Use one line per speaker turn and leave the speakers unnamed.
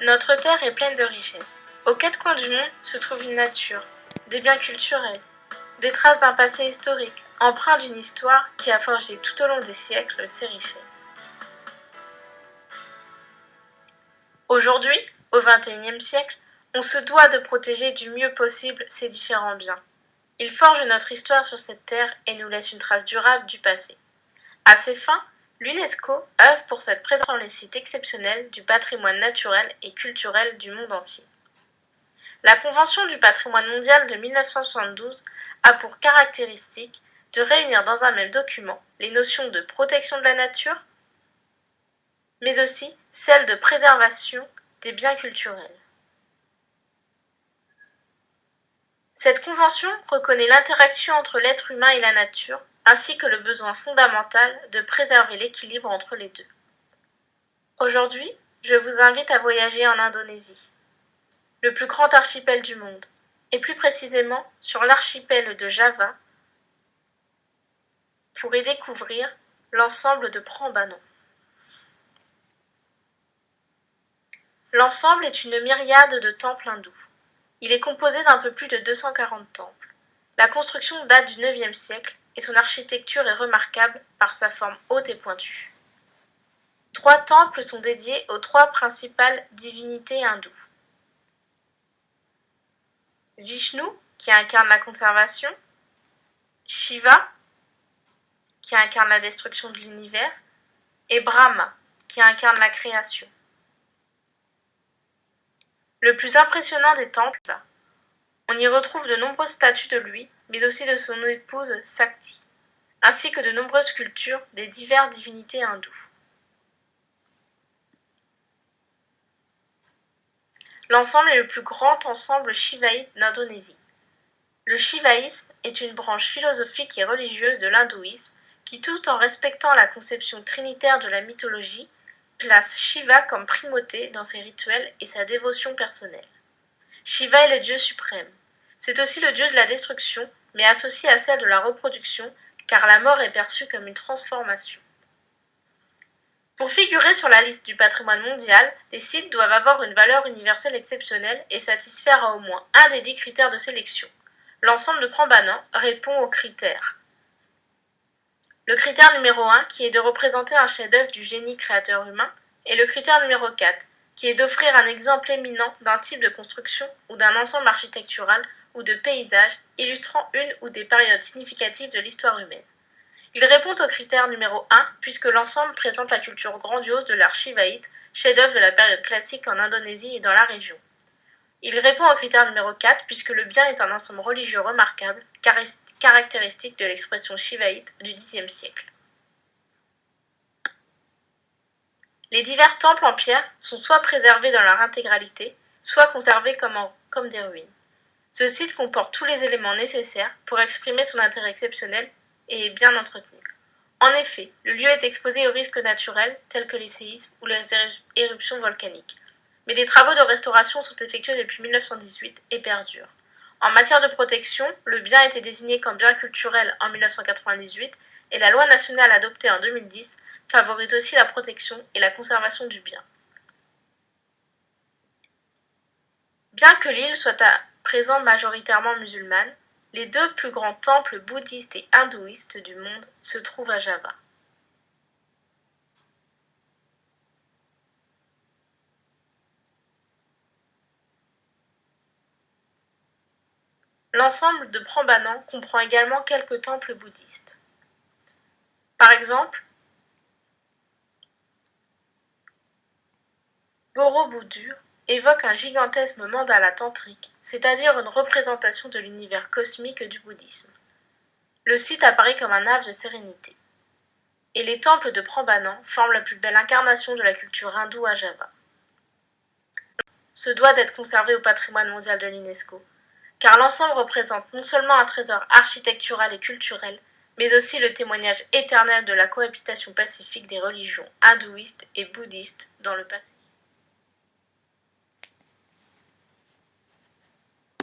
Notre terre est pleine de richesses. Aux quatre coins du monde se trouve une nature, des biens culturels, des traces d'un passé historique, empreint d'une histoire qui a forgé tout au long des siècles ces richesses. Aujourd'hui, au XXIe siècle, on se doit de protéger du mieux possible ces différents biens. Ils forgent notre histoire sur cette terre et nous laissent une trace durable du passé. À ces fins, l'UNESCO œuvre pour cette présence dans les sites exceptionnels du patrimoine naturel et culturel du monde entier. La Convention du patrimoine mondial de 1972 a pour caractéristique de réunir dans un même document les notions de protection de la nature, mais aussi celles de préservation des biens culturels. Cette convention reconnaît l'interaction entre l'être humain et la nature, ainsi que le besoin fondamental de préserver l'équilibre entre les deux. Aujourd'hui, je vous invite à voyager en Indonésie, le plus grand archipel du monde, et plus précisément sur l'archipel de Java, pour y découvrir l'ensemble de Prambanan. L'ensemble est une myriade de temples hindous. Il est composé d'un peu plus de 240 temples. La construction date du IXe siècle et son architecture est remarquable par sa forme haute et pointue. 3 temples sont dédiés aux 3 principales divinités hindoues. Vishnu, qui incarne la conservation, Shiva, qui incarne la destruction de l'univers, et Brahma, qui incarne la création. Le plus impressionnant des temples, on y retrouve de nombreuses statues de lui, mais aussi de son épouse Sakti, ainsi que de nombreuses sculptures des diverses divinités hindoues. L'ensemble est le plus grand ensemble shivaïte d'Indonésie. Le shivaïsme est une branche philosophique et religieuse de l'hindouisme qui, tout en respectant la conception trinitaire de la mythologie, place Shiva comme primauté dans ses rituels et sa dévotion personnelle. Shiva est le dieu suprême. C'est aussi le dieu de la destruction, mais associé à celle de la reproduction, car la mort est perçue comme une transformation. Pour figurer sur la liste du patrimoine mondial, les sites doivent avoir une valeur universelle exceptionnelle et satisfaire à au moins un des 10 critères de sélection. L'ensemble de Prambanan répond aux critères. Le critère numéro 1, qui est de représenter un chef-d'œuvre du génie créateur humain, et le critère numéro 4, qui est d'offrir un exemple éminent d'un type de construction ou d'un ensemble architectural ou de paysage illustrant une ou des périodes significatives de l'histoire humaine. Il répond au critère numéro 1 puisque l'ensemble présente la culture grandiose de l'art shivaïte, chef-d'œuvre de la période classique en Indonésie et dans la région. Il répond au critère numéro 4 puisque le bien est un ensemble religieux remarquable, caractéristique de l'expression shivaïte du Xe siècle. Les divers temples en pierre sont soit préservés dans leur intégralité, soit conservés comme des ruines. Ce site comporte tous les éléments nécessaires pour exprimer son intérêt exceptionnel et est bien entretenu. En effet, le lieu est exposé aux risques naturels tels que les séismes ou les éruptions volcaniques. Mais des travaux de restauration sont effectués depuis 1918 et perdurent. En matière de protection, le bien a été désigné comme bien culturel en 1998 et la loi nationale adoptée en 2010 favorise aussi la protection et la conservation du bien. Bien que l'île soit à présent majoritairement musulmane, les 2 plus grands temples bouddhistes et hindouistes du monde se trouvent à Java. L'ensemble de Prambanan comprend également quelques temples bouddhistes. Par exemple, Borobudur évoque un gigantesque mandala tantrique, c'est-à-dire une représentation de l'univers cosmique du bouddhisme. Le site apparaît comme un havre de sérénité. Et les temples de Prambanan forment la plus belle incarnation de la culture hindoue à Java. Se doit d'être conservé au patrimoine mondial de l'UNESCO, car l'ensemble représente non seulement un trésor architectural et culturel, mais aussi le témoignage éternel de la cohabitation pacifique des religions hindouistes et bouddhistes dans le passé.